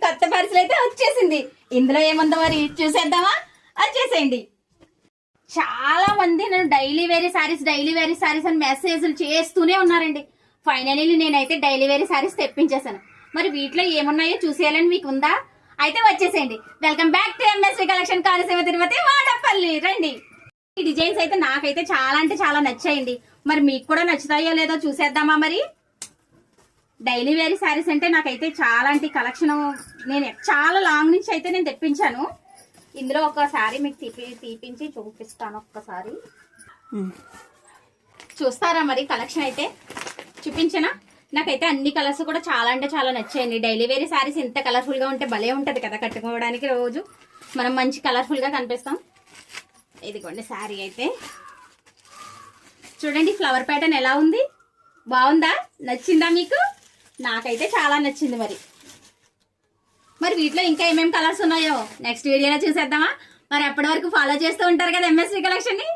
కొత్త పార్సల్ అయితే వచ్చేసింది. ఇందులో ఏముందో మరి చూసేద్దామా? వచ్చేసేయండి. చాలా మంది నేను డైలీ వేరీ సారీస్ అని మెసేజ్లు చేస్తూనే ఉన్నారండి. ఫైనలీ నేనైతే డైలీ వేరీ సారీస్ తెప్పించేసాను. మరి వీటిలో ఏమున్నాయో చూసేయాలని మీకు ఉందా? అయితే వచ్చేసేయండి. Welcome back to MSV collection, Konaseema Tirupati, Vadapalli. రండి. ఈ డిజైన్స్ అయితే నాకైతే చాలా అంటే చాలా నచ్చాయండి. మరి మీకు కూడా నచ్చుతాయో లేదో చూసేద్దామా? మరి డైలీ వేరీ శారీస్ అంటే నాకైతే చాలా అంటే కలెక్షన్ నేను చాలా లాంగ్ నుంచి అయితే నేను తెప్పించాను. ఇందులో ఒక శారీ మీకు తీపించి చూపిస్తాను. ఒక్కసారి చూస్తారా? మరి కలెక్షన్ అయితే చూపించనా? నాకైతే అన్ని కలర్స్ కూడా చాలా అంటే చాలా నచ్చాయండి. డైలీ వేరీ శారీస్ ఇంత కలర్ఫుల్ గా ఉంటే భలే ఉంటది కదా, కట్టుకోవడానికి రోజు మనం మంచి కలర్ఫుల్ గా కనిపిస్తాం. ఇదిగోండి శారీ అయితే చూడండి, ఫ్లవర్ ప్యాటర్న్ ఎలా ఉంది? బాగుందా? నచ్చిందా మీకు? నాకైతే చాలా నచ్చింది. మరి వీటిలో ఇంకా ఏమేమి కలర్స్ ఉన్నాయో నెక్స్ట్ వీడియోలో చూసేద్దామా? మరి అప్పటి వరకు ఫాలో చేస్తూ ఉంటారు కదా ఎంఎస్వి కలెక్షన్ ని.